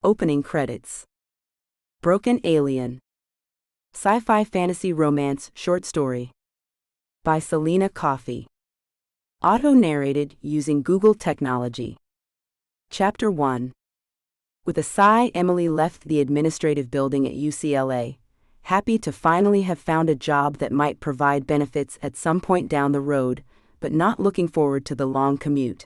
Opening credits. Broken Alien. Sci-fi fantasy romance short story. By Selena Coffey. Auto-narrated using Google technology. Chapter 1. With a sigh, Emily left the administrative building at UCLA, happy to finally have found a job that might provide benefits at some point down the road, but not looking forward to the long commute.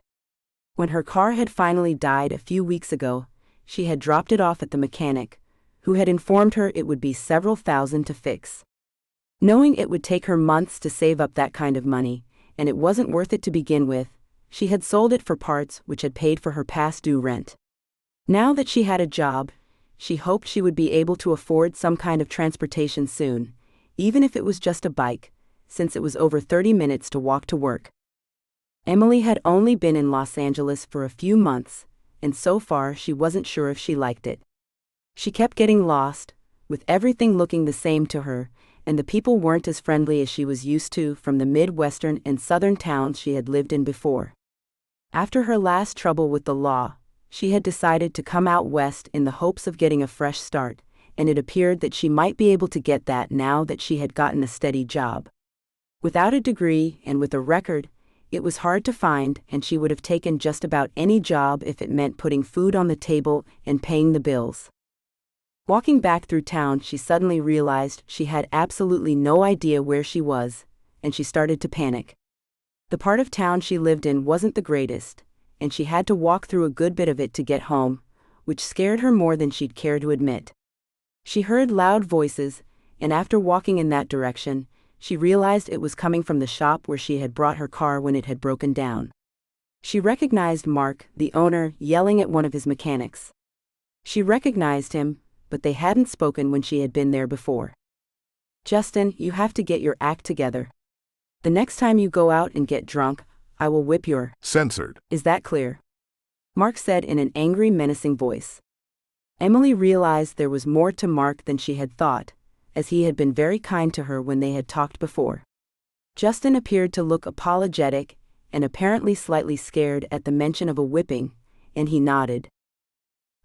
When her car had finally died a few weeks ago, she had dropped it off at the mechanic, who had informed her it would be several thousand to fix. Knowing it would take her months to save up that kind of money, and it wasn't worth it to begin with, she had sold it for parts which had paid for her past due rent. Now that she had a job, she hoped she would be able to afford some kind of transportation soon, even if it was just a bike, since it was over 30 minutes to walk to work. Emily had only been in Los Angeles for a few months, and so far she wasn't sure if she liked it. She kept getting lost, with everything looking the same to her, and the people weren't as friendly as she was used to from the Midwestern and Southern towns she had lived in before. After her last trouble with the law, she had decided to come out west in the hopes of getting a fresh start, and it appeared that she might be able to get that now that she had gotten a steady job. Without a degree and with a record, it was hard to find, and she would have taken just about any job if it meant putting food on the table and paying the bills. Walking back through town, she suddenly realized she had absolutely no idea where she was, and she started to panic. The part of town she lived in wasn't the greatest, and she had to walk through a good bit of it to get home, which scared her more than she'd care to admit. She heard loud voices, and after walking in that direction, she realized it was coming from the shop where she had brought her car when it had broken down. She recognized Mark, the owner, yelling at one of his mechanics. She recognized him, but they hadn't spoken when she had been there before. "Justin, you have to get your act together. The next time you go out and get drunk, I will whip your..." Censored. "Is that clear?" Mark said in an angry, menacing voice. Emily realized there was more to Mark than she had thought, as he had been very kind to her when they had talked before. Justin appeared to look apologetic and apparently slightly scared at the mention of a whipping, and he nodded.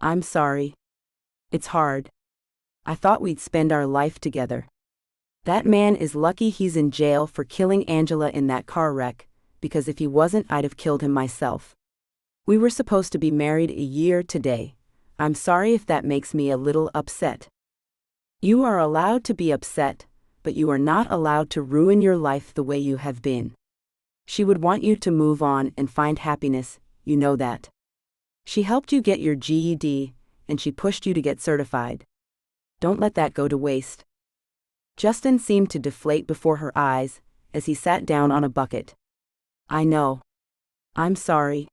"I'm sorry. It's hard. I thought we'd spend our life together. That man is lucky he's in jail for killing Angela in that car wreck, because if he wasn't, I'd have killed him myself. We were supposed to be married a year today. I'm sorry if that makes me a little upset." "You are allowed to be upset, but you are not allowed to ruin your life the way you have been. She would want you to move on and find happiness, you know that. She helped you get your GED, and she pushed you to get certified. Don't let that go to waste." Justin seemed to deflate before her eyes as he sat down on a bucket. "I know. I'm sorry.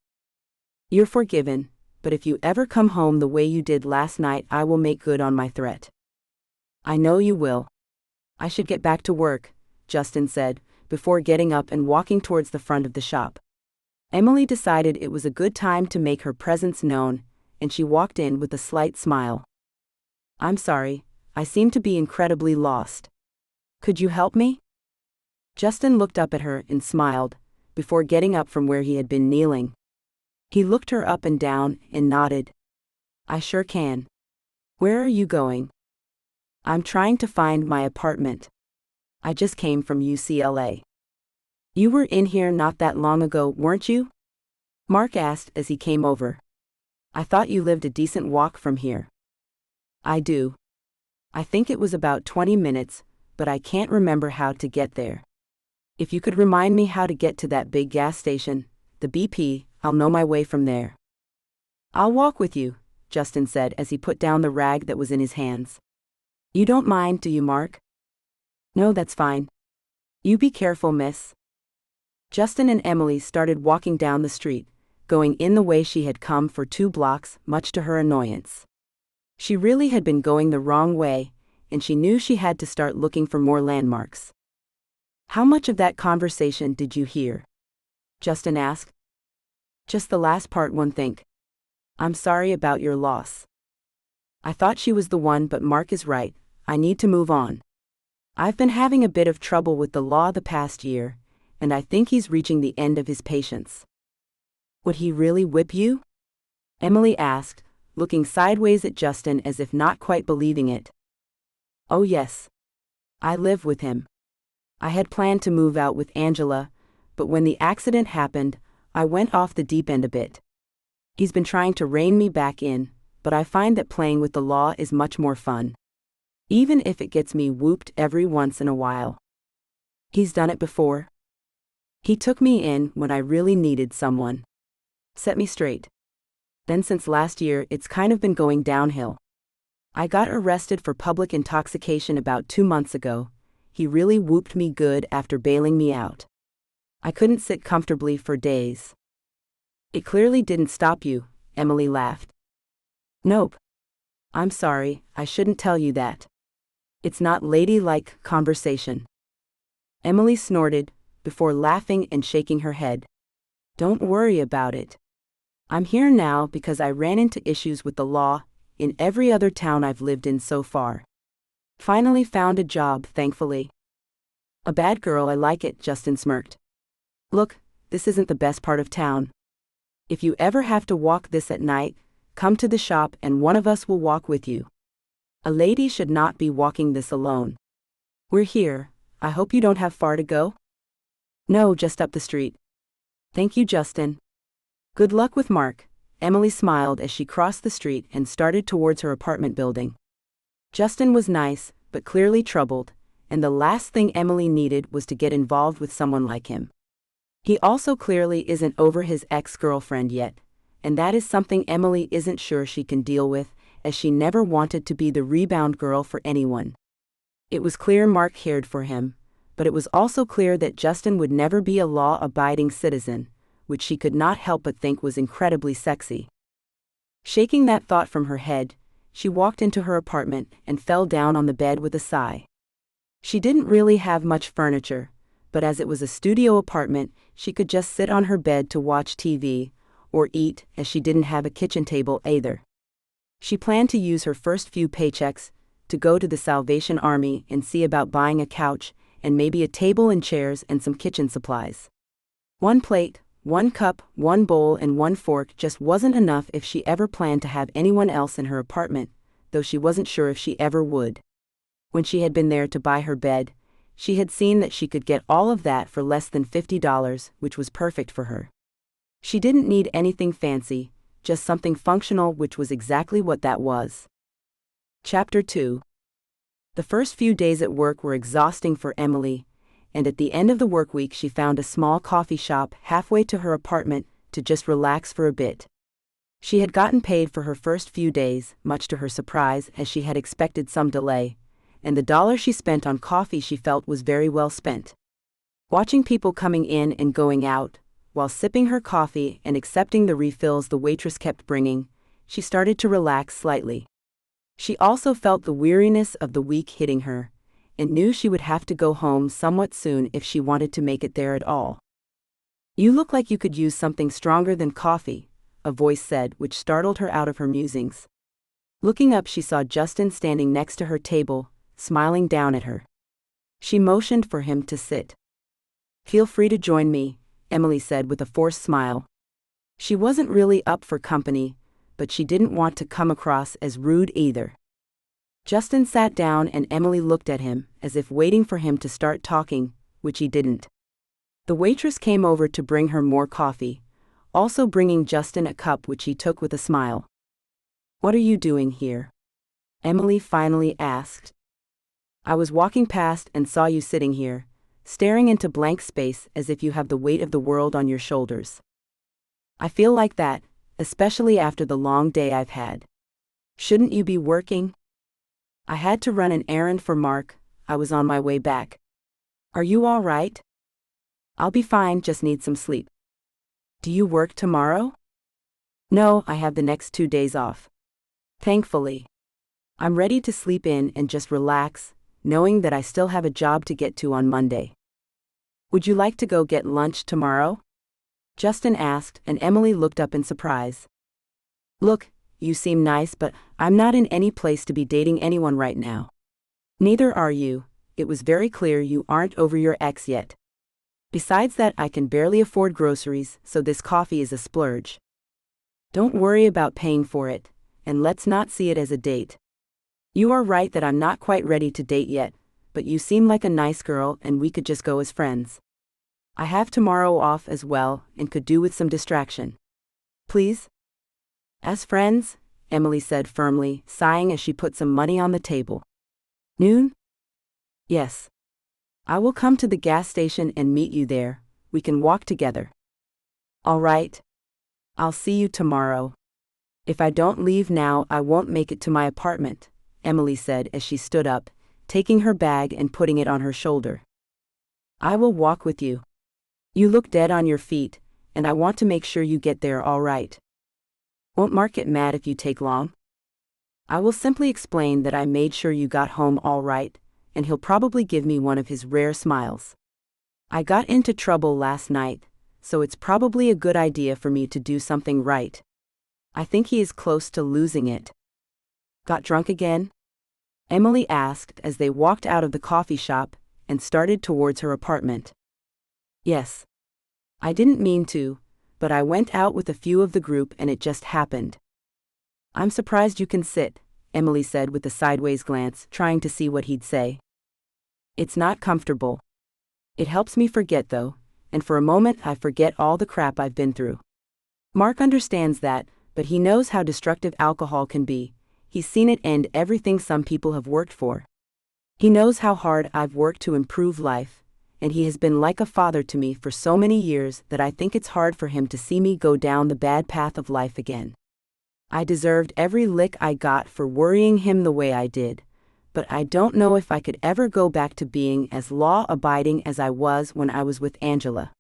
You're forgiven, but if you ever come home the way you did last night, I will make good on my threat." "I know you will. I should get back to work," Justin said, before getting up and walking towards the front of the shop. Emily decided it was a good time to make her presence known, and she walked in with a slight smile. "I'm sorry, I seem to be incredibly lost. Could you help me?" Justin looked up at her and smiled, before getting up from where he had been kneeling. He looked her up and down and nodded. "I sure can. Where are you going?" "I'm trying to find my apartment. I just came from UCLA. You were in here not that long ago, weren't you?" Mark asked as he came over. "I thought you lived a decent walk from here." "I do. I think it was about 20 minutes, but I can't remember how to get there. If you could remind me how to get to that big gas station, the BP, I'll know my way from there." "I'll walk with you," Justin said as he put down the rag that was in his hands. "You don't mind, do you, Mark?" "No, that's fine. You be careful, miss." Justin and Emily started walking down the street, going in the way she had come for 2 blocks, much to her annoyance. She really had been going the wrong way, and she knew she had to start looking for more landmarks. "How much of that conversation did you hear?" Justin asked. "Just the last part, one think. I'm sorry about your loss. I thought she was the one, but Mark is right, I need to move on. I've been having a bit of trouble with the law the past year, and I think he's reaching the end of his patience." "Would he really whip you?" Emily asked, looking sideways at Justin as if not quite believing it. "Oh yes. I live with him. I had planned to move out with Angela, but when the accident happened, I went off the deep end a bit. He's been trying to rein me back in, but I find that playing with the law is much more fun. Even if it gets me whooped every once in a while. He's done it before. He took me in when I really needed someone. Set me straight. Then since last year it's kind of been going downhill. I got arrested for public intoxication about 2 months ago. He really whooped me good after bailing me out. I couldn't sit comfortably for days." "It clearly didn't stop you," Emily laughed. "Nope. I'm sorry, I shouldn't tell you that. It's not ladylike conversation." Emily snorted, before laughing and shaking her head. "Don't worry about it. I'm here now because I ran into issues with the law in every other town I've lived in so far. Finally found a job, thankfully." "A bad girl, I like it," Justin smirked. "Look, this isn't the best part of town. If you ever have to walk this at night, come to the shop and one of us will walk with you. A lady should not be walking this alone. We're here. I hope you don't have far to go?" "No, just up the street." "Thank you, Justin. Good luck with Mark." Emily smiled as she crossed the street and started towards her apartment building. Justin was nice, but clearly troubled, and the last thing Emily needed was to get involved with someone like him. He also clearly isn't over his ex-girlfriend yet, and that is something Emily isn't sure she can deal with, as she never wanted to be the rebound girl for anyone. It was clear Mark cared for him, but it was also clear that Justin would never be a law-abiding citizen, which she could not help but think was incredibly sexy. Shaking that thought from her head, she walked into her apartment and fell down on the bed with a sigh. She didn't really have much furniture, but as it was a studio apartment, she could just sit on her bed to watch TV, or eat, as she didn't have a kitchen table either. She planned to use her first few paychecks to go to the Salvation Army and see about buying a couch, and maybe a table and chairs and some kitchen supplies. 1 plate, 1 cup, 1 bowl and 1 fork just wasn't enough if she ever planned to have anyone else in her apartment, though she wasn't sure if she ever would. When she had been there to buy her bed, she had seen that she could get all of that for less than $50, which was perfect for her. She didn't need anything fancy, just something functional, which was exactly what that was. Chapter 2. The first few days at work were exhausting for Emily, and at the end of the work week she found a small coffee shop halfway to her apartment to just relax for a bit. She had gotten paid for her first few days, much to her surprise, as she had expected some delay, and the dollar she spent on coffee she felt was very well spent. Watching people coming in and going out, while sipping her coffee and accepting the refills the waitress kept bringing, she started to relax slightly. She also felt the weariness of the week hitting her, and knew she would have to go home somewhat soon if she wanted to make it there at all. "You look like you could use something stronger than coffee," a voice said, which startled her out of her musings. Looking up, she saw Justin standing next to her table, smiling down at her. She motioned for him to sit. "Feel free to join me," Emily said with a forced smile. She wasn't really up for company, but she didn't want to come across as rude either. Justin sat down and Emily looked at him, as if waiting for him to start talking, which he didn't. The waitress came over to bring her more coffee, also bringing Justin a cup which he took with a smile. "What are you doing here?" Emily finally asked. "I was walking past and saw you sitting here, staring into blank space as if you have the weight of the world on your shoulders. I feel like that, especially after the long day I've had. Shouldn't you be working?" "I had to run an errand for Mark. I was on my way back." "Are you all right?" "I'll be fine, just need some sleep." "Do you work tomorrow?" "No, I have the next 2 days off. Thankfully. I'm ready to sleep in and just relax, knowing that I still have a job to get to on Monday." "Would you like to go get lunch tomorrow?" Justin asked, and Emily looked up in surprise. "Look, you seem nice, but I'm not in any place to be dating anyone right now." "Neither are you. It was very clear you aren't over your ex yet. Besides that, I can barely afford groceries, so this coffee is a splurge." "Don't worry about paying for it," and let's not see it as a date. You are right that I'm not quite ready to date yet, but you seem like a nice girl and we could just go as friends. I have tomorrow off as well and could do with some distraction. Please? As friends, Emily said firmly, sighing as she put some money on the table. Noon? Yes. I will come to the gas station and meet you there. We can walk together. All right. I'll see you tomorrow. If I don't leave now, I won't make it to my apartment, Emily said as she stood up, taking her bag and putting it on her shoulder. I will walk with you. You look dead on your feet, and I want to make sure you get there all right. Won't Mark get mad if you take long? I will simply explain that I made sure you got home all right, and he'll probably give me one of his rare smiles. I got into trouble last night, so it's probably a good idea for me to do something right. I think he is close to losing it. Got drunk again? Emily asked as they walked out of the coffee shop and started towards her apartment. Yes. I didn't mean to, but I went out with a few of the group and it just happened. I'm surprised you can sit, Emily said with a sideways glance, trying to see what he'd say. It's not comfortable. It helps me forget though, and for a moment I forget all the crap I've been through. Mark understands that, but he knows how destructive alcohol can be. He's seen it end everything some people have worked for. He knows how hard I've worked to improve life, and he has been like a father to me for so many years that I think it's hard for him to see me go down the bad path of life again. I deserved every lick I got for worrying him the way I did, but I don't know if I could ever go back to being as law-abiding as I was when I was with Angela.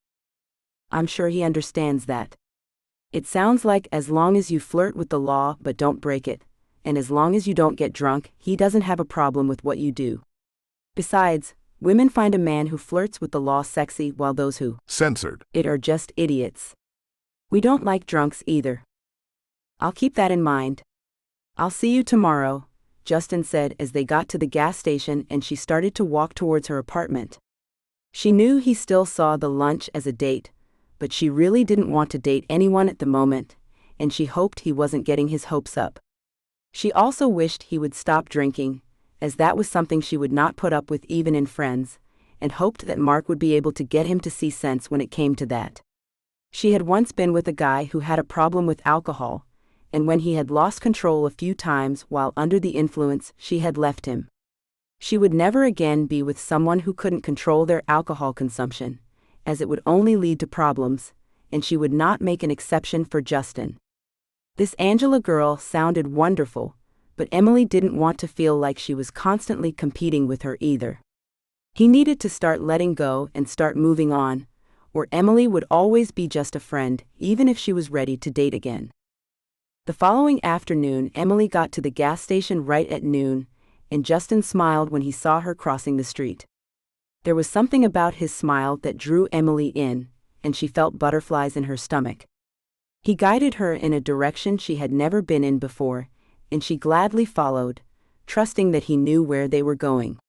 I'm sure he understands that. It sounds like as long as you flirt with the law but don't break it, and as long as you don't get drunk, he doesn't have a problem with what you do. Besides, women find a man who flirts with the law sexy while those who censored it are just idiots. We don't like drunks either. I'll keep that in mind. I'll see you tomorrow, Justin said as they got to the gas station and she started to walk towards her apartment. She knew he still saw the lunch as a date, but she really didn't want to date anyone at the moment, and she hoped he wasn't getting his hopes up. She also wished he would stop drinking, as that was something she would not put up with even in friends, and hoped that Mark would be able to get him to see sense when it came to that. She had once been with a guy who had a problem with alcohol, and when he had lost control a few times while under the influence, she had left him. She would never again be with someone who couldn't control their alcohol consumption, as it would only lead to problems, and she would not make an exception for Justin. This Angela girl sounded wonderful, but Emily didn't want to feel like she was constantly competing with her either. He needed to start letting go and start moving on, or Emily would always be just a friend, even if she was ready to date again. The following afternoon, Emily got to the gas station right at noon, and Justin smiled when he saw her crossing the street. There was something about his smile that drew Emily in, and she felt butterflies in her stomach. He guided her in a direction she had never been in before, and she gladly followed, trusting that he knew where they were going.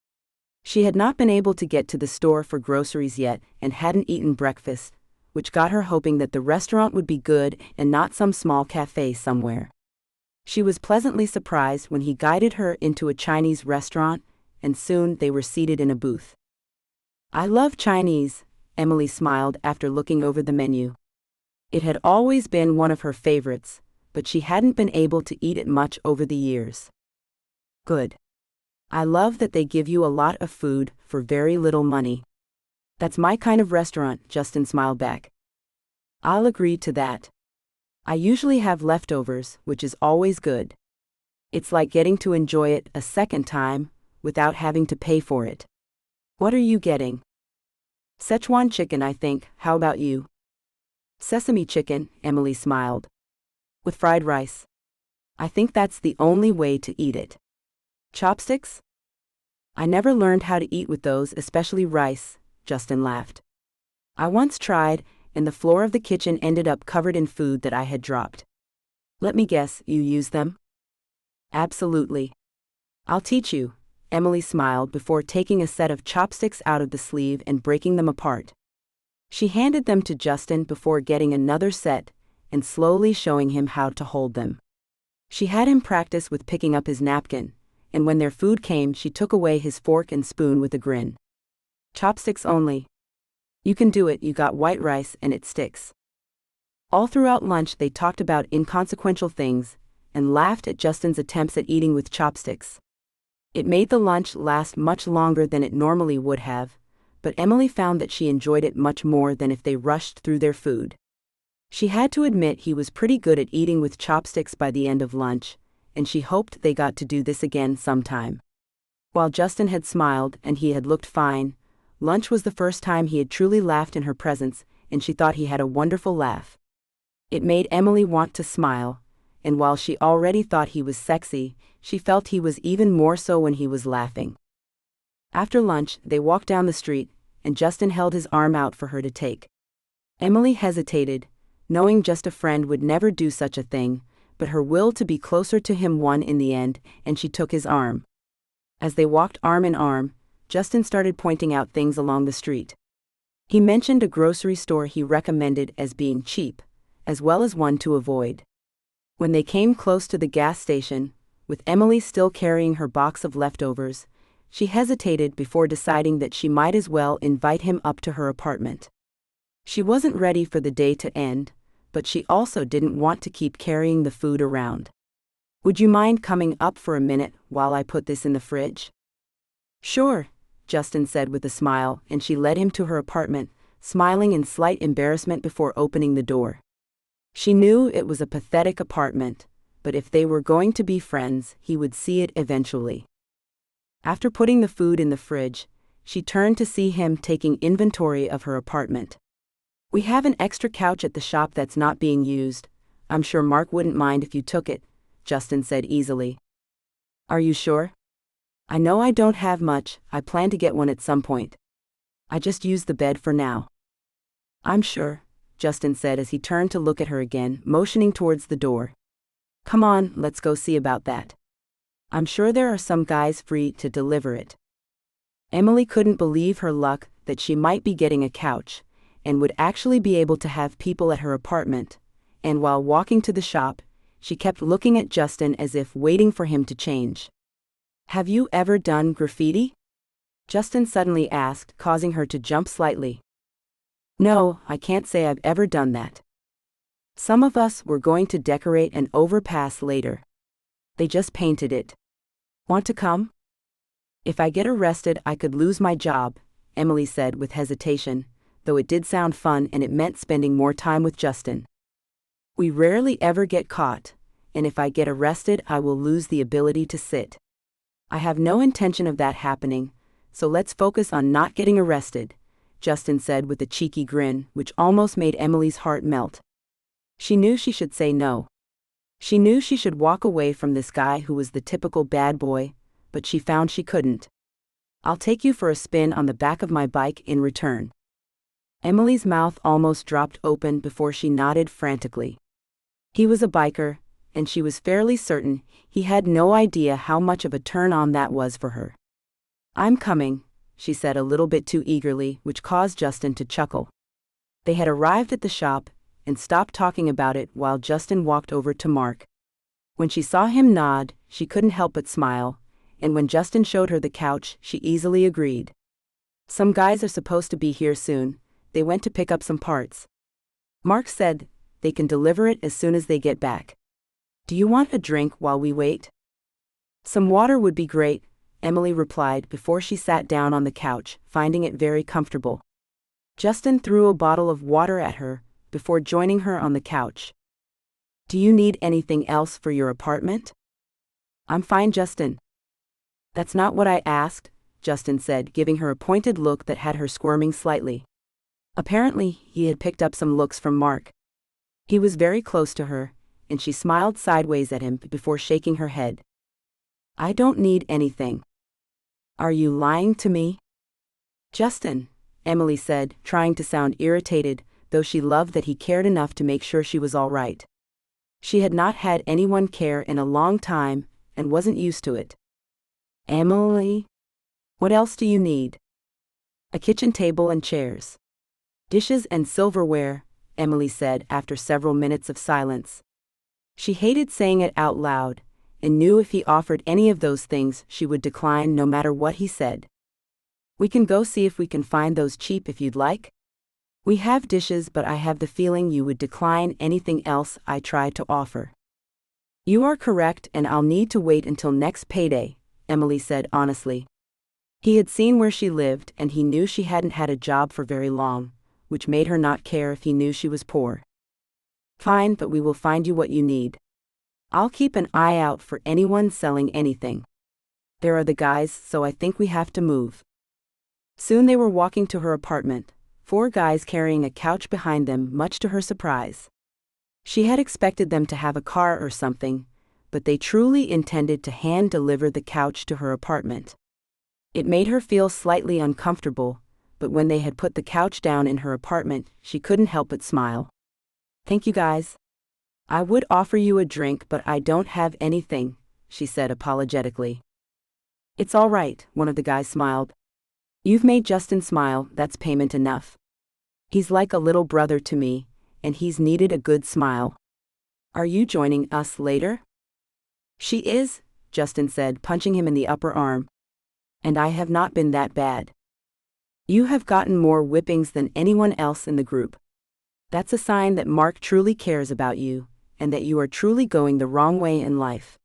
She had not been able to get to the store for groceries yet and hadn't eaten breakfast, which got her hoping that the restaurant would be good and not some small cafe somewhere. She was pleasantly surprised when he guided her into a Chinese restaurant, and soon they were seated in a booth. I love Chinese, Emily smiled after looking over the menu. It had always been one of her favorites, but she hadn't been able to eat it much over the years. Good. I love that they give you a lot of food for very little money. That's my kind of restaurant, Justin smiled back. I'll agree to that. I usually have leftovers, which is always good. It's like getting to enjoy it a second time, without having to pay for it. What are you getting? Szechuan chicken, I think. How about you? Sesame chicken, Emily smiled. With fried rice. I think that's the only way to eat it. Chopsticks? I never learned how to eat with those, especially rice, Justin laughed. I once tried, and the floor of the kitchen ended up covered in food that I had dropped. Let me guess, you use them? Absolutely. I'll teach you, Emily smiled before taking a set of chopsticks out of the sleeve and breaking them apart. She handed them to Justin before getting another set and slowly showing him how to hold them. She had him practice with picking up his napkin, and when their food came, she took away his fork and spoon with a grin. Chopsticks only. You can do it, you got white rice and it sticks. All throughout lunch they talked about inconsequential things, and laughed at Justin's attempts at eating with chopsticks. It made the lunch last much longer than it normally would have, but Emily found that she enjoyed it much more than if they rushed through their food. She had to admit he was pretty good at eating with chopsticks by the end of lunch, and she hoped they got to do this again sometime. While Justin had smiled and he had looked fine, lunch was the first time he had truly laughed in her presence, and she thought he had a wonderful laugh. It made Emily want to smile, and while she already thought he was sexy, she felt he was even more so when he was laughing. After lunch, they walked down the street, and Justin held his arm out for her to take. Emily hesitated, knowing just a friend would never do such a thing, but her will to be closer to him won in the end, and she took his arm. As they walked arm in arm, Justin started pointing out things along the street. He mentioned a grocery store he recommended as being cheap, as well as one to avoid. When they came close to the gas station, with Emily still carrying her box of leftovers, she hesitated before deciding that she might as well invite him up to her apartment. She wasn't ready for the day to end, but she also didn't want to keep carrying the food around. Would you mind coming up for a minute while I put this in the fridge? Sure, Justin said with a smile, and she led him to her apartment, smiling in slight embarrassment before opening the door. She knew it was a pathetic apartment, but if they were going to be friends, he would see it eventually. After putting the food in the fridge, she turned to see him taking inventory of her apartment. We have an extra couch at the shop that's not being used. I'm sure Mark wouldn't mind if you took it, Justin said easily. Are you sure? I know I don't have much, I plan to get one at some point. I just use the bed for now. I'm sure, Justin said as he turned to look at her again, motioning towards the door. Come on, let's go see about that. I'm sure there are some guys free to deliver it. Emily couldn't believe her luck that she might be getting a couch, and would actually be able to have people at her apartment, and while walking to the shop, she kept looking at Justin as if waiting for him to change. Have you ever done graffiti? Justin suddenly asked, causing her to jump slightly. No, I can't say I've ever done that. Some of us were going to decorate an overpass later. They just painted it. Want to come? If I get arrested, I could lose my job, Emily said with hesitation, though it did sound fun and it meant spending more time with Justin. We rarely ever get caught, and if I get arrested, I will lose the ability to sit. I have no intention of that happening, so let's focus on not getting arrested, Justin said with a cheeky grin, which almost made Emily's heart melt. She knew she should say no. She knew she should walk away from this guy who was the typical bad boy, but she found she couldn't. I'll take you for a spin on the back of my bike in return. Emily's mouth almost dropped open before she nodded frantically. He was a biker, and she was fairly certain he had no idea how much of a turn-on that was for her. I'm coming, she said a little bit too eagerly, which caused Justin to chuckle. They had arrived at the shop, and stopped talking about it while Justin walked over to Mark. When she saw him nod, she couldn't help but smile, and when Justin showed her the couch, she easily agreed. Some guys are supposed to be here soon, they went to pick up some parts. Mark said they can deliver it as soon as they get back. Do you want a drink while we wait? Some water would be great, Emily replied before she sat down on the couch, finding it very comfortable. Justin threw a bottle of water at her, before joining her on the couch. Do you need anything else for your apartment? I'm fine, Justin. That's not what I asked, Justin said, giving her a pointed look that had her squirming slightly. Apparently, he had picked up some looks from Mark. He was very close to her, and she smiled sideways at him before shaking her head. I don't need anything. Are you lying to me? Justin, Emily said, trying to sound irritated, though she loved that he cared enough to make sure she was all right. She had not had anyone care in a long time, and wasn't used to it. Emily? What else do you need? A kitchen table and chairs. Dishes and silverware, Emily said after several minutes of silence. She hated saying it out loud, and knew if he offered any of those things she would decline no matter what he said. "We can go see if we can find those cheap if you'd like. We have dishes, but I have the feeling you would decline anything else I try to offer." "You are correct, and I'll need to wait until next payday," Emily said honestly. He had seen where she lived, and he knew she hadn't had a job for very long, which made her not care if he knew she was poor. "Fine, but we will find you what you need. I'll keep an eye out for anyone selling anything. There are the guys, so I think we have to move." Soon they were walking to her apartment, 4 guys carrying a couch behind them, much to her surprise. She had expected them to have a car or something, but they truly intended to hand-deliver the couch to her apartment. It made her feel slightly uncomfortable, but when they had put the couch down in her apartment, she couldn't help but smile. "Thank you guys. I would offer you a drink, but I don't have anything," she said apologetically. "It's all right," one of the guys smiled. "You've made Justin smile, that's payment enough. He's like a little brother to me, and he's needed a good smile. Are you joining us later?" "She is," Justin said, punching him in the upper arm. "And I have not been that bad. You have gotten more whippings than anyone else in the group. That's a sign that Mark truly cares about you, and that you are truly going the wrong way in life.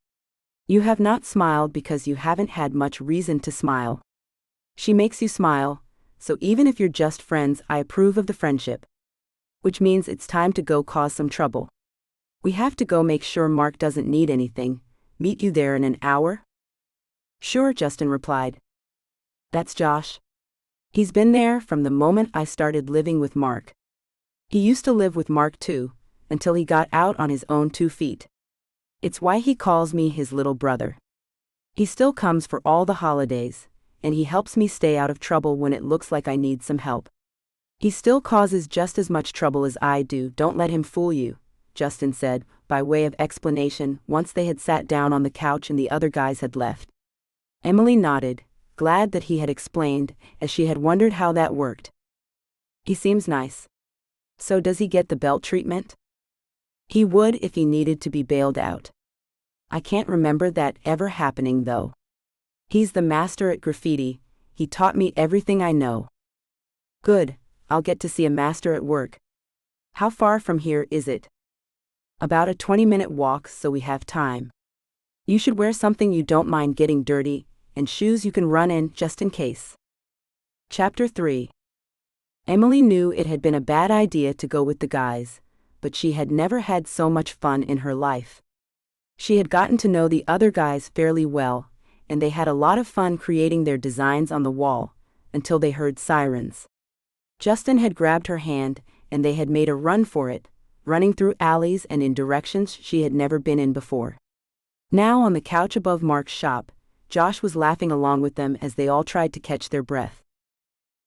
You have not smiled because you haven't had much reason to smile. She makes you smile, so even if you're just friends, I approve of the friendship. Which means it's time to go cause some trouble. We have to go make sure Mark doesn't need anything. Meet you there in an hour?" "Sure," Justin replied. "That's Josh. He's been there from the moment I started living with Mark. He used to live with Mark too, until he got out on his own 2 feet. It's why he calls me his little brother. He still comes for all the holidays, and he helps me stay out of trouble when it looks like I need some help. He still causes just as much trouble as I do. Don't let him fool you," Justin said, by way of explanation, once they had sat down on the couch and the other guys had left. Emily nodded, glad that he had explained, as she had wondered how that worked. "He seems nice. So does he get the belt treatment?" "He would if he needed to be bailed out. I can't remember that ever happening though. He's the master at graffiti. He taught me everything I know." "Good, I'll get to see a master at work. How far from here is it?" "About a 20-minute walk, so we have time. You should wear something you don't mind getting dirty, and shoes you can run in just in case." Chapter 3. Emily knew it had been a bad idea to go with the guys, but she had never had so much fun in her life. She had gotten to know the other guys fairly well, and they had a lot of fun creating their designs on the wall, until they heard sirens. Justin had grabbed her hand, and they had made a run for it, running through alleys and in directions she had never been in before. Now on the couch above Mark's shop, Josh was laughing along with them as they all tried to catch their breath.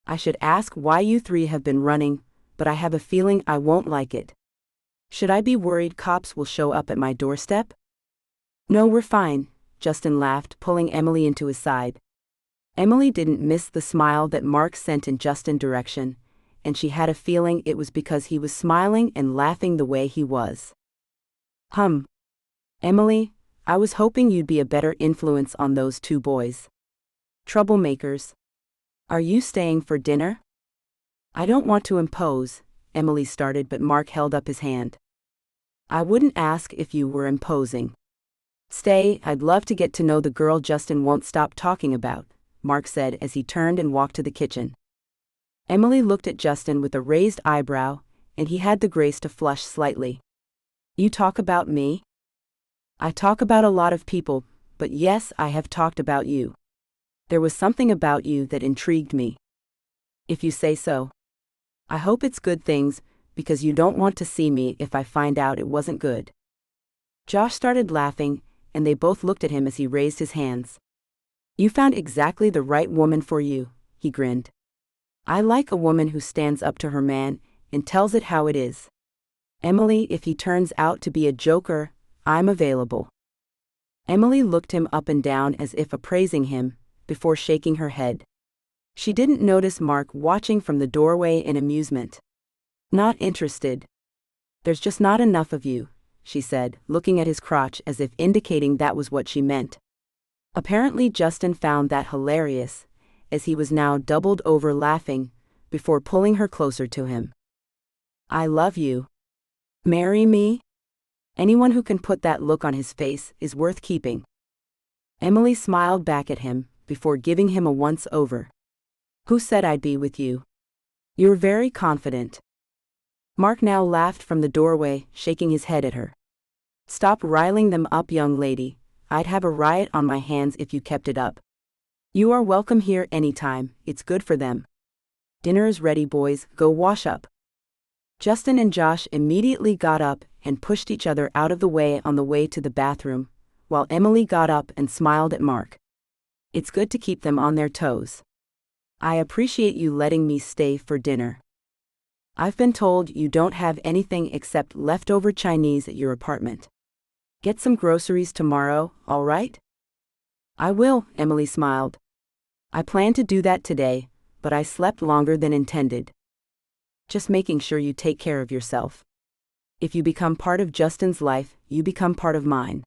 "I should ask why you 3 have been running, but I have a feeling I won't like it. Should I be worried cops will show up at my doorstep?" "No, we're fine," Justin laughed, pulling Emily into his side. Emily didn't miss the smile that Mark sent in Justin's direction, and she had a feeling it was because he was smiling and laughing the way he was. Emily, I was hoping you'd be a better influence on those 2 boys. Troublemakers. Are you staying for dinner?" "I don't want to impose," Emily started, but Mark held up his hand. "I wouldn't ask if you were imposing. Stay, I'd love to get to know the girl Justin won't stop talking about," Mark said as he turned and walked to the kitchen. Emily looked at Justin with a raised eyebrow, and he had the grace to flush slightly. "You talk about me?" "I talk about a lot of people, but yes, I have talked about you. There was something about you that intrigued me." "If you say so. I hope it's good things, because you don't want to see me if I find out it wasn't good." Josh started laughing, and they both looked at him as he raised his hands. "You found exactly the right woman for you," he grinned. "I like a woman who stands up to her man and tells it how it is. Emily, if he turns out to be a joker, I'm available." Emily looked him up and down as if appraising him, before shaking her head. She didn't notice Mark watching from the doorway in amusement. "Not interested. There's just not enough of you," she said, looking at his crotch as if indicating that was what she meant. Apparently Justin found that hilarious, as he was now doubled over laughing, before pulling her closer to him. I love you. Marry me? Anyone who can put that look on his face is worth keeping. Emily smiled back at him, before giving him a once-over. Who said I'd be with you? You're very confident. Mark now laughed from the doorway, shaking his head at her. Stop riling them up, young lady. I'd have a riot on my hands if you kept it up. You are welcome here anytime, it's good for them. Dinner is ready, boys, go wash up. Justin and Josh immediately got up and pushed each other out of the way on the way to the bathroom, while Emily got up and smiled at Mark. It's good to keep them on their toes. I appreciate you letting me stay for dinner. I've been told you don't have anything except leftover Chinese at your apartment. Get some groceries tomorrow, all right? I will, Emily smiled. I plan to do that today, but I slept longer than intended. Just making sure you take care of yourself. If you become part of Justin's life, you become part of mine.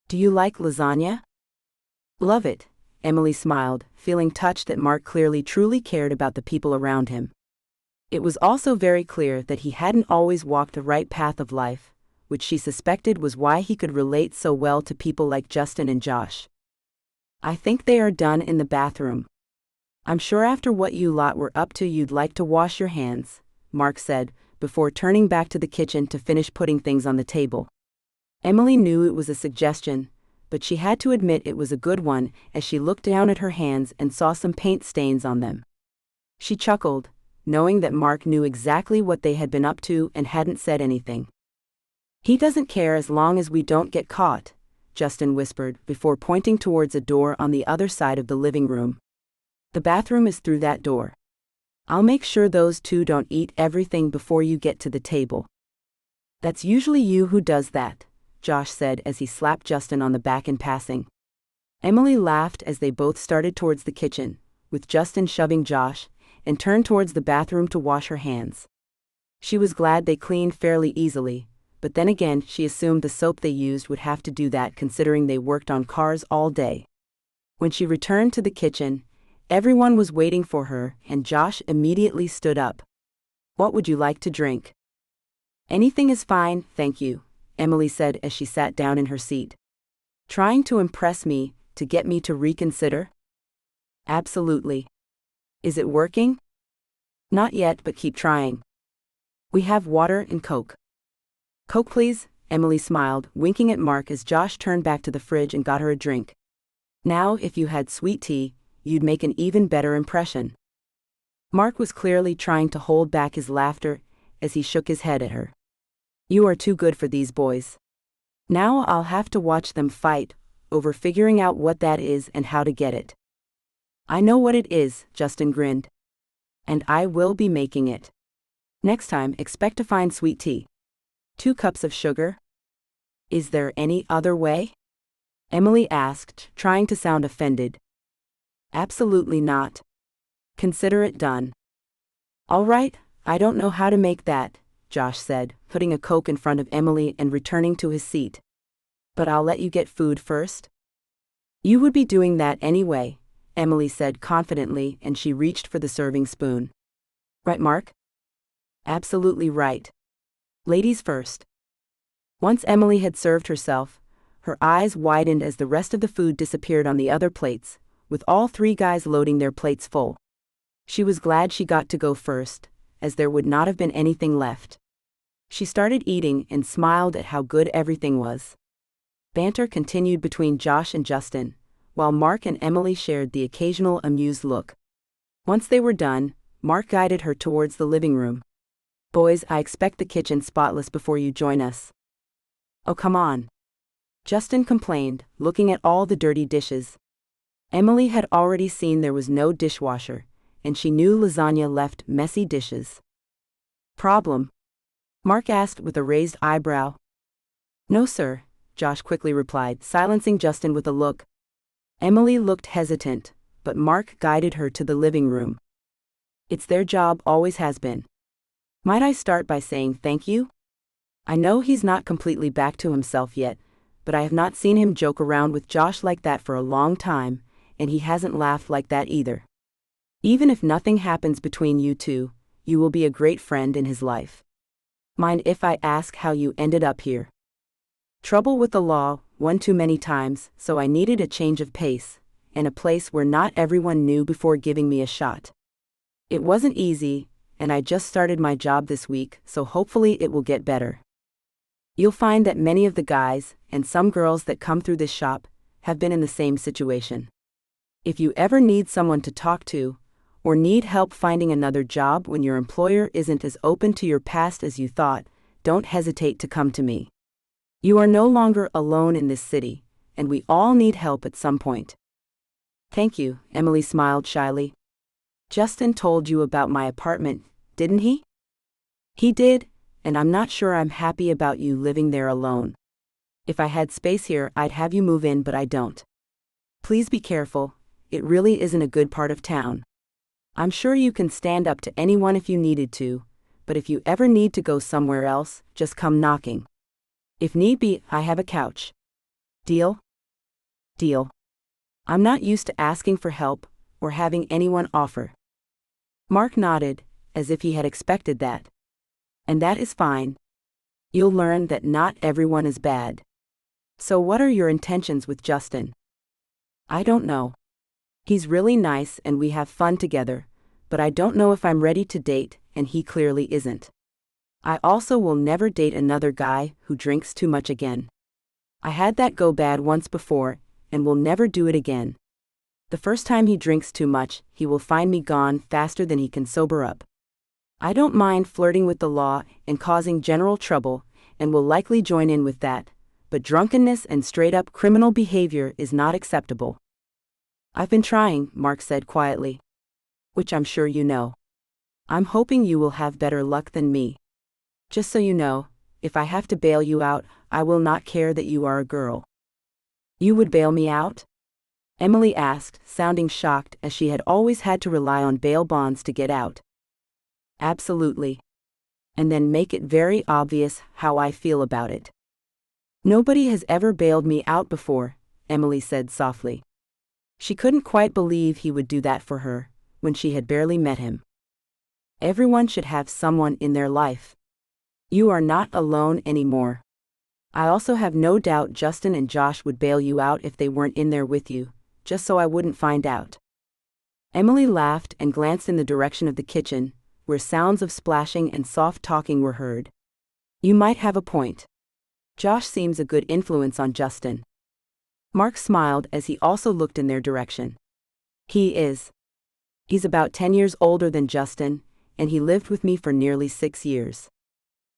Do you like lasagna? Love it, Emily smiled, feeling touched that Mark clearly truly cared about the people around him. It was also very clear that he hadn't always walked the right path of life, which she suspected was why he could relate so well to people like Justin and Josh. I think they are done in the bathroom. I'm sure after what you lot were up to you'd like to wash your hands, Mark said, before turning back to the kitchen to finish putting things on the table. Emily knew it was a suggestion, but she had to admit it was a good one as she looked down at her hands and saw some paint stains on them. She chuckled, knowing that Mark knew exactly what they had been up to and hadn't said anything. He doesn't care as long as we don't get caught, Justin whispered before pointing towards a door on the other side of the living room. The bathroom is through that door. I'll make sure those two don't eat everything before you get to the table. That's usually you who does that, Josh said as he slapped Justin on the back in passing. Emily laughed as they both started towards the kitchen, with Justin shoving Josh, and turned towards the bathroom to wash her hands. She was glad they cleaned fairly easily, but then again she assumed the soap they used would have to do that considering they worked on cars all day. When she returned to the kitchen, everyone was waiting for her and Josh immediately stood up. What would you like to drink? Anything is fine, thank you, Emily said as she sat down in her seat. Trying to impress me, to get me to reconsider? Absolutely. Is it working? Not yet, but keep trying. We have water and Coke. Coke please, Emily smiled, winking at Mark as Josh turned back to the fridge and got her a drink. Now if you had sweet tea, you'd make an even better impression. Mark was clearly trying to hold back his laughter as he shook his head at her. You are too good for these boys. Now I'll have to watch them fight over figuring out what that is and how to get it. I know what it is, Justin grinned. And I will be making it. Next time, expect to find sweet tea. 2 cups of sugar? Is there any other way? Emily asked, trying to sound offended. Absolutely not. Consider it done. All right, I don't know how to make that, Josh said, putting a Coke in front of Emily and returning to his seat. But I'll let you get food first. You would be doing that anyway, Emily said confidently, and she reached for the serving spoon. Right, Mark? Absolutely right. Ladies first. Once Emily had served herself, her eyes widened as the rest of the food disappeared on the other plates, with all 3 guys loading their plates full. She was glad she got to go first, as there would not have been anything left. She started eating and smiled at how good everything was. Banter continued between Josh and Justin, while Mark and Emily shared the occasional amused look. Once they were done, Mark guided her towards the living room. Boys, I expect the kitchen spotless before you join us. Oh, come on. Justin complained, looking at all the dirty dishes. Emily had already seen there was no dishwasher, and she knew lasagna left messy dishes. Problem? Mark asked with a raised eyebrow. No, sir, Josh quickly replied, silencing Justin with a look. Emily looked hesitant, but Mark guided her to the living room. It's their job, always has been. Might I start by saying thank you? I know he's not completely back to himself yet, but I have not seen him joke around with Josh like that for a long time, and he hasn't laughed like that either. Even if nothing happens between you two, you will be a great friend in his life. Mind if I ask how you ended up here? Trouble with the law, one too many times, so I needed a change of pace, and a place where not everyone knew before giving me a shot. It wasn't easy, and I just started my job this week, so hopefully it will get better. You'll find that many of the guys, and some girls that come through this shop, have been in the same situation. If you ever need someone to talk to, or need help finding another job when your employer isn't as open to your past as you thought, don't hesitate to come to me. You are no longer alone in this city, and we all need help at some point. Thank you, Emily smiled shyly. Justin told you about my apartment, didn't he? He did, and I'm not sure I'm happy about you living there alone. If I had space here, I'd have you move in, but I don't. Please be careful, it really isn't a good part of town. I'm sure you can stand up to anyone if you needed to, but if you ever need to go somewhere else, just come knocking. If need be, I have a couch. Deal? Deal. I'm not used to asking for help, or having anyone offer. Mark nodded, as if he had expected that. And that is fine. You'll learn that not everyone is bad. So what are your intentions with Justin? I don't know. He's really nice and we have fun together, but I don't know if I'm ready to date, and he clearly isn't. I also will never date another guy who drinks too much again. I had that go bad once before, and will never do it again. The first time he drinks too much, he will find me gone faster than he can sober up. I don't mind flirting with the law and causing general trouble, and will likely join in with that, but drunkenness and straight-up criminal behavior is not acceptable. I've been trying, Mark said quietly. Which I'm sure you know. I'm hoping you will have better luck than me. Just so you know, if I have to bail you out, I will not care that you are a girl. You would bail me out? Emily asked, sounding shocked as she had always had to rely on bail bonds to get out. Absolutely. And then make it very obvious how I feel about it. Nobody has ever bailed me out before, Emily said softly. She couldn't quite believe he would do that for her, when she had barely met him. Everyone should have someone in their life. You are not alone anymore. I also have no doubt Justin and Josh would bail you out if they weren't in there with you, just so I wouldn't find out. Emily laughed and glanced in the direction of the kitchen, where sounds of splashing and soft talking were heard. You might have a point. Josh seems a good influence on Justin. Mark smiled as he also looked in their direction. He is. He's about 10 years older than Justin, and he lived with me for nearly 6 years.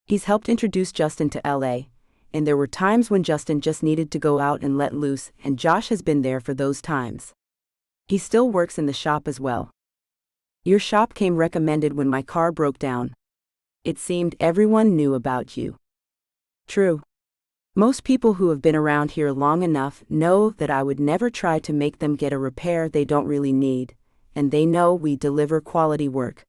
He's helped introduce Justin to LA, and there were times when Justin just needed to go out and let loose, and Josh has been there for those times. He still works in the shop as well. Your shop came recommended when my car broke down. It seemed everyone knew about you. True. Most people who have been around here long enough know that I would never try to make them get a repair they don't really need, and they know we deliver quality work.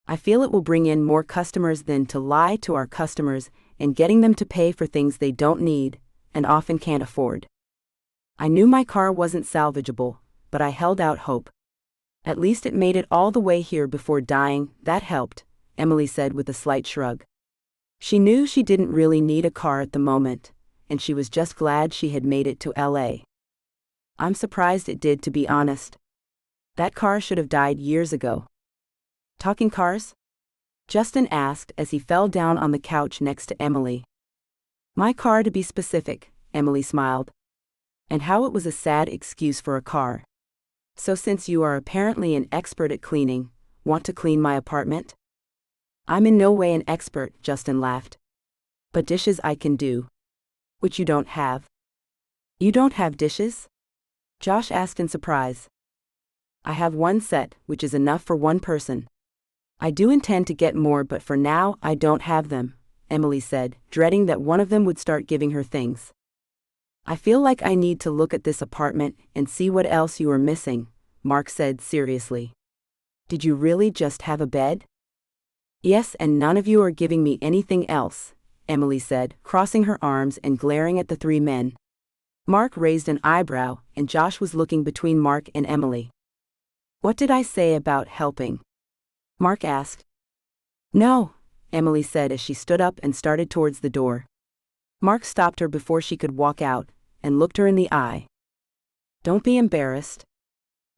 I feel it will bring in more customers than to lie to our customers and getting them to pay for things they don't need, and often can't afford. I knew my car wasn't salvageable, but I held out hope. At least it made it all the way here before dying, that helped, Emily said with a slight shrug. She knew she didn't really need a car at the moment, and she was just glad she had made it to LA. I'm surprised it did, to be honest. That car should have died years ago. Talking cars? Justin asked as he fell down on the couch next to Emily. My car, to be specific, Emily smiled. And how it was a sad excuse for a car. So since you are apparently an expert at cleaning, want to clean my apartment? I'm in no way an expert, Justin laughed. But dishes I can do. Which you don't have. You don't have dishes? Josh asked in surprise. I have one set, which is enough for one person. I do intend to get more, but for now I don't have them, Emily said, dreading that one of them would start giving her things. I feel like I need to look at this apartment and see what else you are missing, Mark said seriously. Did you really just have a bed? Yes, and none of you are giving me anything else, Emily said, crossing her arms and glaring at the three men. Mark raised an eyebrow, and Josh was looking between Mark and Emily. "What did I say about helping?" Mark asked. "No," Emily said as she stood up and started towards the door. Mark stopped her before she could walk out, and looked her in the eye. "Don't be embarrassed.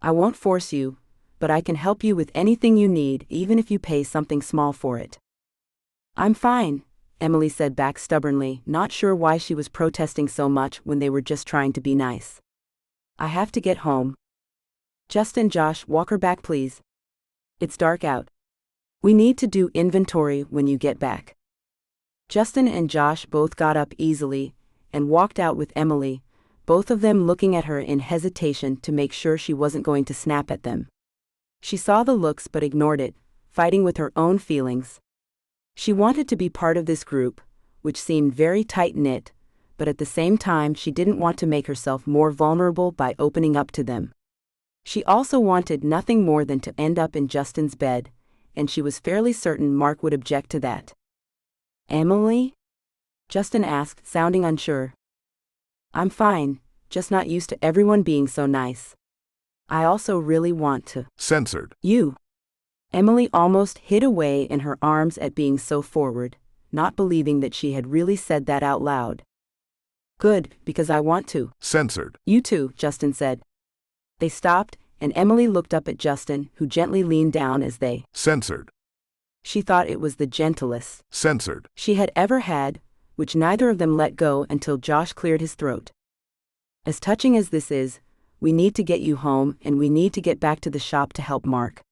I won't force you, but I can help you with anything you need, even if you pay something small for it." "I'm fine," Emily said back stubbornly, not sure why she was protesting so much when they were just trying to be nice. "I have to get home." "Justin, Josh, walk her back please. It's dark out. We need to do inventory when you get back." Justin and Josh both got up easily and walked out with Emily, both of them looking at her in hesitation to make sure she wasn't going to snap at them. She saw the looks but ignored it, fighting with her own feelings. She wanted to be part of this group, which seemed very tight-knit, but at the same time she didn't want to make herself more vulnerable by opening up to them. She also wanted nothing more than to end up in Justin's bed, and she was fairly certain Mark would object to that. "Emily?" Justin asked, sounding unsure. "I'm fine, just not used to everyone being so nice. I also really want to." Censored. "You." Emily almost hid away in her arms at being so forward, not believing that she had really said that out loud. "Good, because I want to." Censored. "You too," Justin said. They stopped, and Emily looked up at Justin, who gently leaned down as they. Censored. She thought it was the gentlest Censored. she had ever had, which neither of them let go until Josh cleared his throat. "As touching as this is, we need to get you home and we need to get back to the shop to help Mark."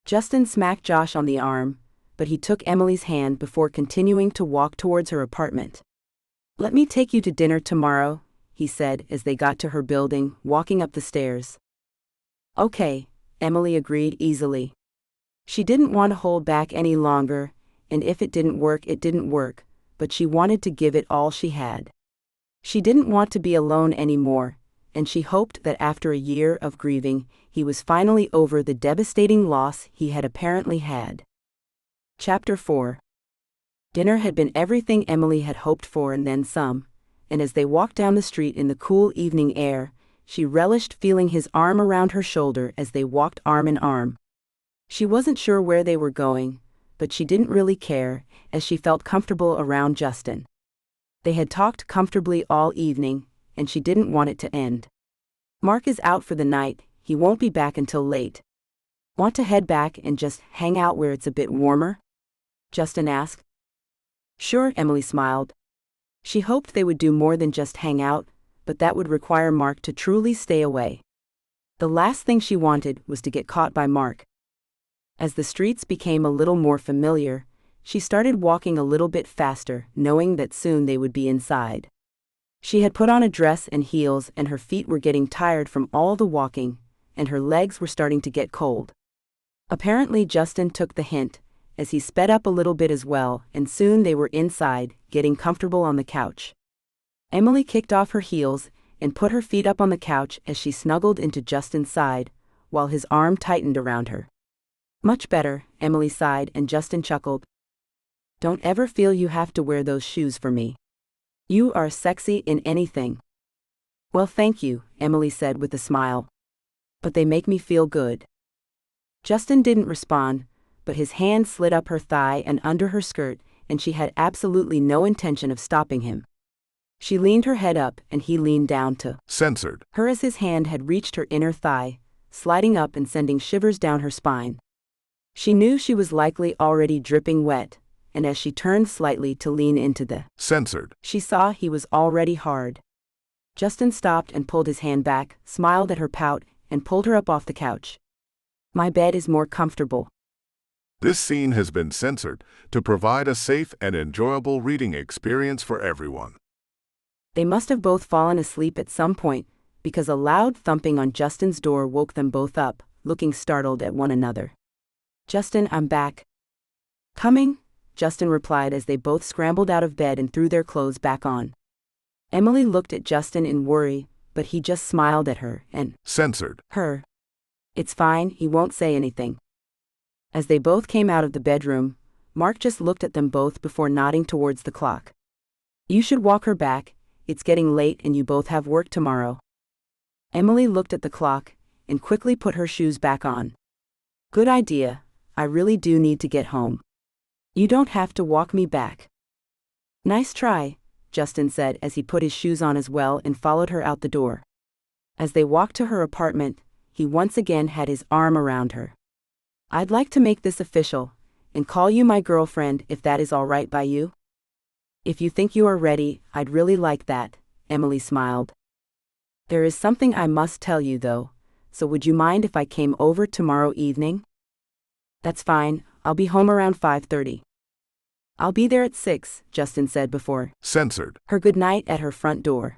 Justin smacked Josh on the arm, but he took Emily's hand before continuing to walk towards her apartment. "Let me take you to dinner tomorrow," he said as they got to her building, walking up the stairs. "Okay," Emily agreed easily. She didn't want to hold back any longer, and if it didn't work, but she wanted to give it all she had. She didn't want to be alone anymore, and she hoped that after a year of grieving, he was finally over the devastating loss he had apparently had. Chapter 4. Dinner had been everything Emily had hoped for and then some, and as they walked down the street in the cool evening air, she relished feeling his arm around her shoulder as they walked arm in arm. She wasn't sure where they were going, but she didn't really care, as she felt comfortable around Justin. They had talked comfortably all evening, and she didn't want it to end. "Mark is out for the night, he won't be back until late. Want to head back and just hang out where it's a bit warmer?" Justin asked. "Sure," Emily smiled. She hoped they would do more than just hang out, but that would require Mark to truly stay away. The last thing she wanted was to get caught by Mark. As the streets became a little more familiar, she started walking a little bit faster, knowing that soon they would be inside. She had put on a dress and heels, and her feet were getting tired from all the walking, and her legs were starting to get cold. Apparently Justin took the hint, as he sped up a little bit as well, and soon they were inside, getting comfortable on the couch. Emily kicked off her heels and put her feet up on the couch as she snuggled into Justin's side, while his arm tightened around her. "Much better," Emily sighed, and Justin chuckled. "Don't ever feel you have to wear those shoes for me. You are sexy in anything." "Well, thank you," Emily said with a smile. "But they make me feel good." Justin didn't respond, but his hand slid up her thigh and under her skirt, and she had absolutely no intention of stopping him. She leaned her head up and he leaned down to Censored. her as his hand had reached her inner thigh, sliding up and sending shivers down her spine. She knew she was likely already dripping wet, and as she turned slightly to lean into the Censored. she saw he was already hard. Justin stopped and pulled his hand back, smiled at her pout, and pulled her up off the couch. "My bed is more comfortable." This scene has been censored to provide a safe and enjoyable reading experience for everyone. They must have both fallen asleep at some point, because a loud thumping on Justin's door woke them both up, looking startled at one another. "Justin, I'm back." "Coming," Justin replied as they both scrambled out of bed and threw their clothes back on. Emily looked at Justin in worry, but he just smiled at her and Censored. her. "It's fine, he won't say anything." As they both came out of the bedroom, Mark just looked at them both before nodding towards the clock. You should walk her back, it's getting late and you both have work tomorrow. Emily looked at the clock and quickly put her shoes back on. Good idea, I really do need to get home. You don't have to walk me back. Nice try, Justin said as he put his shoes on as well and followed her out the door. As they walked to her apartment, he once again had his arm around her. I'd like to make this official, and call you my girlfriend if that is all right by you. If you think you are ready, I'd really like that, Emily smiled. There is something I must tell you though, so would you mind if I came over tomorrow evening? That's fine, I'll be home around 5:30. I'll be there at 6, Justin said before censored her goodnight at her front door.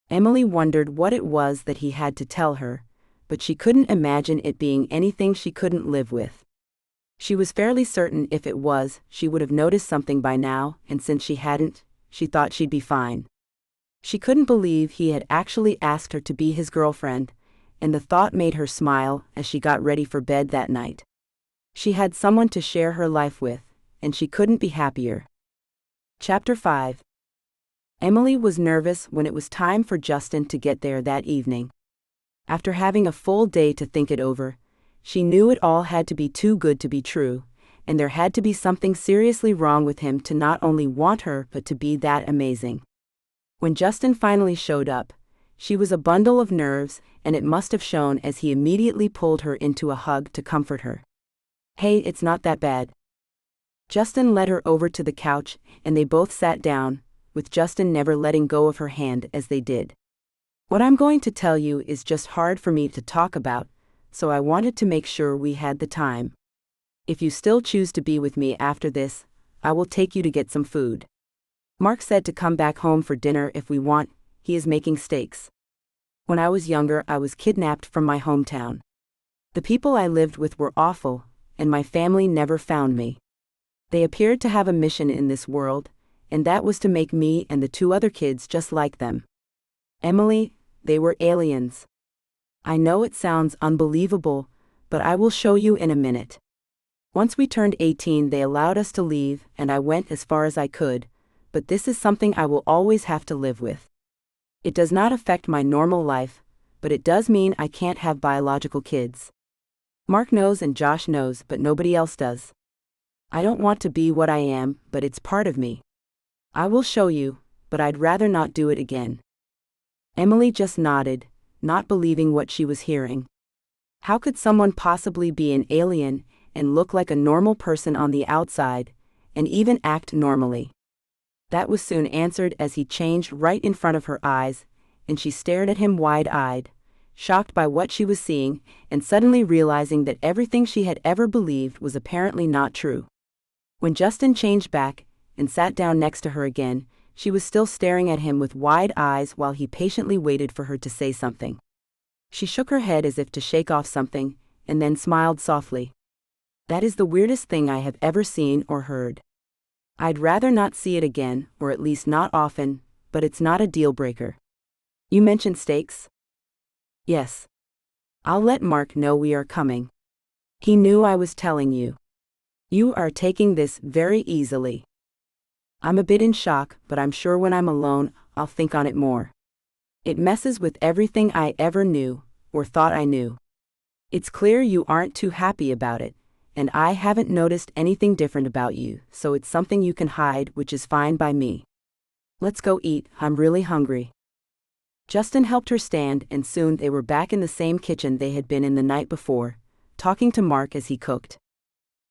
Emily wondered what it was that he had to tell her, but she couldn't imagine it being anything she couldn't live with. She was fairly certain if it was, she would have noticed something by now, and since she hadn't, she thought she'd be fine. She couldn't believe he had actually asked her to be his girlfriend, and the thought made her smile as she got ready for bed that night. She had someone to share her life with, and she couldn't be happier. Chapter 5. Emily was nervous when it was time for Justin to get there that evening. After having a full day to think it over, she knew it all had to be too good to be true, and there had to be something seriously wrong with him to not only want her but to be that amazing. When Justin finally showed up, she was a bundle of nerves, and it must have shown as he immediately pulled her into a hug to comfort her. Hey, it's not that bad. Justin led her over to the couch, and they both sat down, with Justin never letting go of her hand as they did. What I'm going to tell you is just hard for me to talk about, so I wanted to make sure we had the time. If you still choose to be with me after this, I will take you to get some food. Mark said to come back home for dinner if we want, he is making steaks. When I was younger, I was kidnapped from my hometown. The people I lived with were awful, and my family never found me. They appeared to have a mission in this world, and that was to make me and the 2 other kids just like them. Emily, they were aliens. I know it sounds unbelievable, but I will show you in a minute. Once we turned 18, they allowed us to leave, and I went as far as I could, but this is something I will always have to live with. It does not affect my normal life, but it does mean I can't have biological kids. Mark knows and Josh knows, but nobody else does. I don't want to be what I am, but it's part of me. I will show you, but I'd rather not do it again. Emily just nodded, not believing what she was hearing. How could someone possibly be an alien and look like a normal person on the outside, and even act normally? That was soon answered as he changed right in front of her eyes, and she stared at him wide-eyed, shocked by what she was seeing, and suddenly realizing that everything she had ever believed was apparently not true. When Justin changed back and sat down next to her again, she was still staring at him with wide eyes while he patiently waited for her to say something. She shook her head as if to shake off something, and then smiled softly. That is the weirdest thing I have ever seen or heard. I'd rather not see it again, or at least not often, but it's not a deal breaker. You mentioned steaks? Yes. I'll let Mark know we are coming. He knew I was telling you. You are taking this very easily. I'm a bit in shock, but I'm sure when I'm alone, I'll think on it more. It messes with everything I ever knew, or thought I knew. It's clear you aren't too happy about it, and I haven't noticed anything different about you, so it's something you can hide, which is fine by me. Let's go eat, I'm really hungry. Justin helped her stand, and soon they were back in the same kitchen they had been in the night before, talking to Mark as he cooked.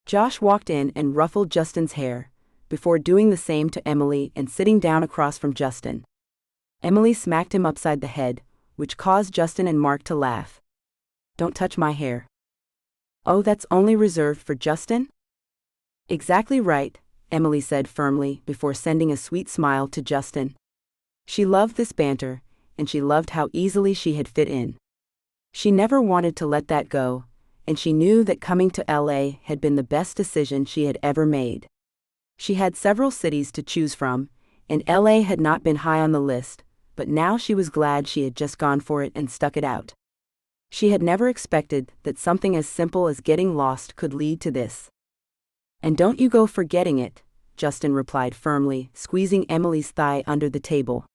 Josh walked in and ruffled Justin's hair, before doing the same to Emily and sitting down across from Justin. Emily smacked him upside the head, which caused Justin and Mark to laugh. Don't touch my hair. Oh, that's only reserved for Justin? Exactly right, Emily said firmly before sending a sweet smile to Justin. She loved this banter, and she loved how easily she had fit in. She never wanted to let that go, and she knew that coming to LA had been the best decision she had ever made. She had several cities to choose from, and LA had not been high on the list, but now she was glad she had just gone for it and stuck it out. She had never expected that something as simple as getting lost could lead to this. And don't you go forgetting it, Justin replied firmly, squeezing Emily's thigh under the table.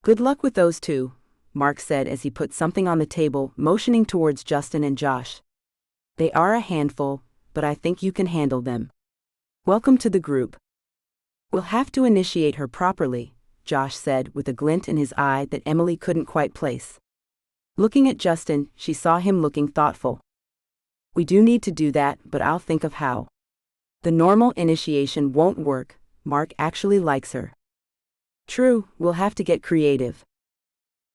Good luck with those two, Mark said as he put something on the table, motioning towards Justin and Josh. They are a handful, but I think you can handle them. Welcome to the group. We'll have to initiate her properly, Josh said with a glint in his eye that Emily couldn't quite place. Looking at Justin, she saw him looking thoughtful. We do need to do that, but I'll think of how. The normal initiation won't work. Mark actually likes her. True, we'll have to get creative.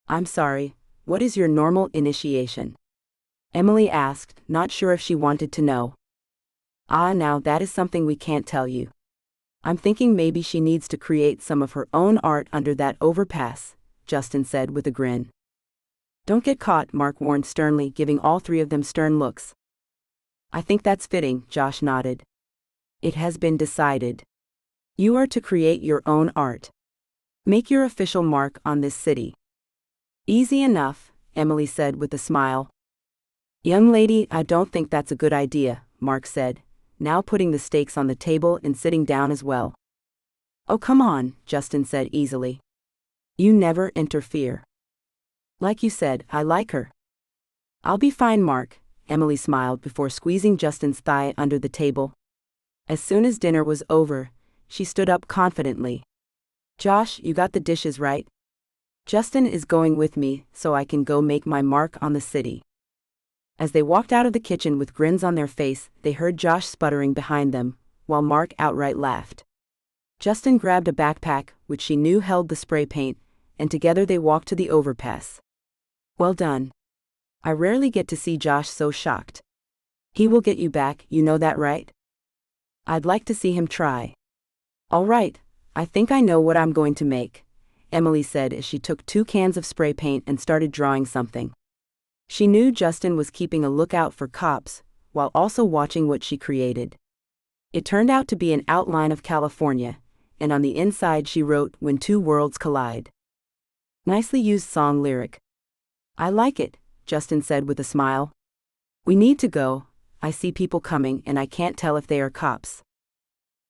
I'm sorry, what is your normal initiation? Emily asked, not sure if she wanted to know. Now that is something we can't tell you. I'm thinking maybe she needs to create some of her own art under that overpass, Justin said with a grin. Don't get caught, Mark warned sternly, giving all three of them stern looks. I think that's fitting, Josh nodded. It has been decided. You are to create your own art. Make your official mark on this city. Easy enough, Emily said with a smile. Young lady, I don't think that's a good idea, Mark said, now putting the stakes on the table and sitting down as well. Oh, come on, Justin said easily. You never interfere. Like you said, I like her. I'll be fine, Mark, Emily smiled before squeezing Justin's thigh under the table. As soon as dinner was over, she stood up confidently. Josh, you got the dishes right? Justin is going with me so I can go make my mark on the city. As they walked out of the kitchen with grins on their face, they heard Josh sputtering behind them, while Mark outright laughed. Justin grabbed a backpack, which she knew held the spray paint, and together they walked to the overpass. Well done. I rarely get to see Josh so shocked. He will get you back, you know that, right? I'd like to see him try. All right, I think I know what I'm going to make, Emily said as she took 2 cans of spray paint and started drawing something. She knew Justin was keeping a lookout for cops, while also watching what she created. It turned out to be an outline of California, and on the inside she wrote, "When two worlds collide." Nicely used song lyric. I like it, Justin said with a smile. We need to go, I see people coming and I can't tell if they are cops.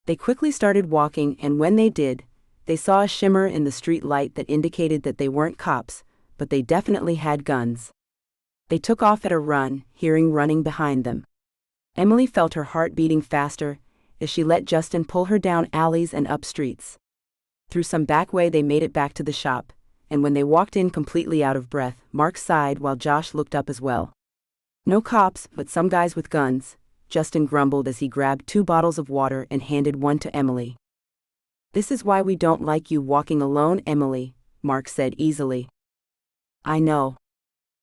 They quickly started walking, and when they did, they saw a shimmer in the street light that indicated that they weren't cops, but they definitely had guns. They took off at a run, hearing running behind them. Emily felt her heart beating faster as she let Justin pull her down alleys and up streets. Through some back way they made it back to the shop, and when they walked in completely out of breath, Mark sighed while Josh looked up as well. No cops, but some guys with guns, Justin grumbled as he grabbed 2 bottles of water and handed one to Emily. This is why we don't like you walking alone, Emily, Mark said easily. I know.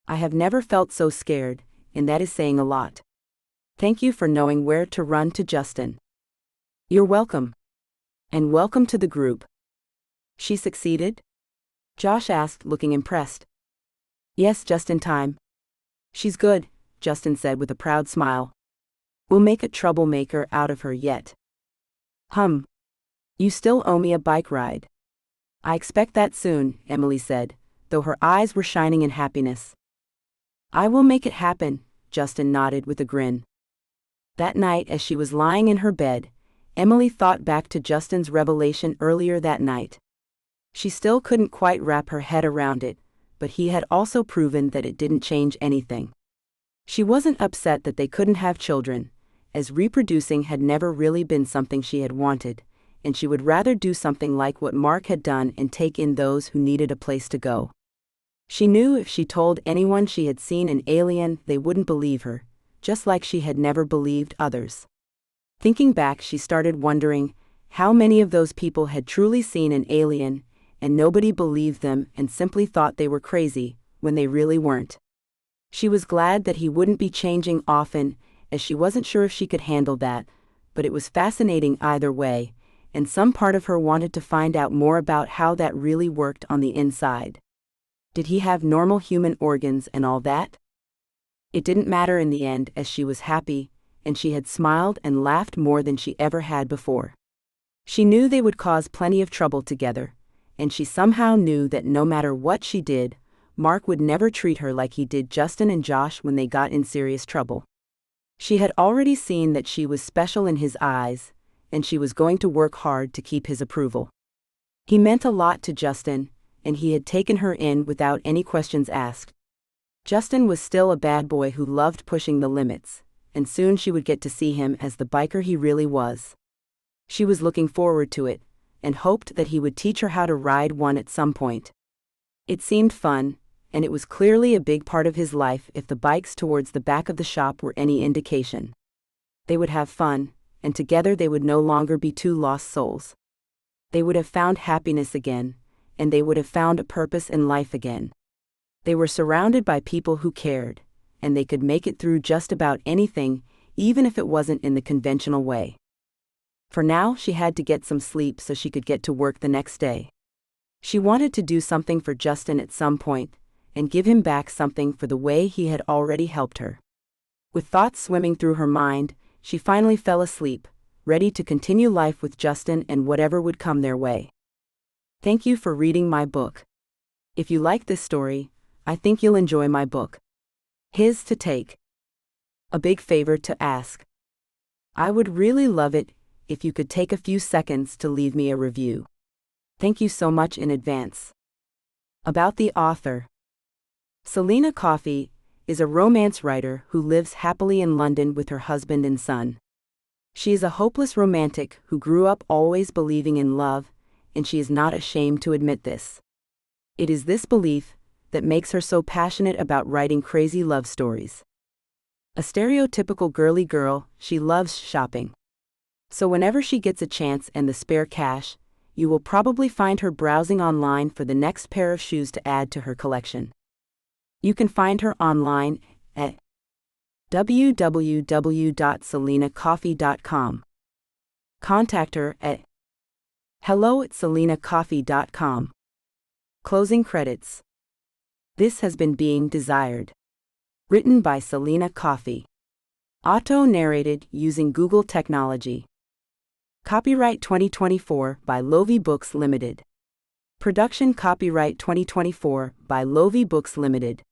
I have never felt so scared, and that is saying a lot. Thank you for knowing where to run to, Justin. You're welcome. And welcome to the group. She succeeded? Josh asked, looking impressed. Yes, just in time. She's good, Justin said with a proud smile. We'll make a troublemaker out of her yet. You still owe me a bike ride. I expect that soon, Emily said, though her eyes were shining in happiness. I will make it happen, Justin nodded with a grin. That night, as she was lying in her bed, Emily thought back to Justin's revelation earlier that night. She still couldn't quite wrap her head around it, but he had also proven that it didn't change anything. She wasn't upset that they couldn't have children, as reproducing had never really been something she had wanted, and she would rather do something like what Mark had done and take in those who needed a place to go. She knew if she told anyone she had seen an alien, they wouldn't believe her, just like she had never believed others. Thinking back, she started wondering how many of those people had truly seen an alien, and nobody believed them and simply thought they were crazy, when they really weren't. She was glad that he wouldn't be changing often, as she wasn't sure if she could handle that, but it was fascinating either way, and some part of her wanted to find out more about how that really worked on the inside. Did he have normal human organs and all that? It didn't matter in the end, as she was happy, and she had smiled and laughed more than she ever had before. She knew they would cause plenty of trouble together, and she somehow knew that no matter what she did, Mark would never treat her like he did Justin and Josh when they got in serious trouble. She had already seen that she was special in his eyes, and she was going to work hard to keep his approval. He meant a lot to Justin, and he had taken her in without any questions asked. Justin was still a bad boy who loved pushing the limits, and soon she would get to see him as the biker he really was. She was looking forward to it, and hoped that he would teach her how to ride one at some point. It seemed fun, and it was clearly a big part of his life if the bikes towards the back of the shop were any indication. They would have fun, and together they would no longer be two lost souls. They would have found happiness again, and they would have found a purpose in life again. They were surrounded by people who cared, and they could make it through just about anything, even if it wasn't in the conventional way. For now, she had to get some sleep so she could get to work the next day. She wanted to do something for Justin at some point, and give him back something for the way he had already helped her. With thoughts swimming through her mind, she finally fell asleep, ready to continue life with Justin and whatever would come their way. Thank you for reading my book. If you like this story, I think you'll enjoy my book. His to take. A big favor to ask. I would really love it if you could take a few seconds to leave me a review. Thank you so much in advance. About the author. Selena Coffey is a romance writer who lives happily in London with her husband and son. She is a hopeless romantic who grew up always believing in love, and she is not ashamed to admit this. It is this belief that makes her so passionate about writing crazy love stories. A stereotypical girly girl, she loves shopping. So whenever she gets a chance and the spare cash, you will probably find her browsing online for the next pair of shoes to add to her collection. You can find her online at www.selenacoffey.com. Contact her at hello@selenacoffey.com. Closing credits. This has been Being Desired. Written by Selena Coffey. Auto-narrated using Google technology. Copyright 2024 by Lovie Books Limited. Production copyright 2024 by Lovie Books Limited.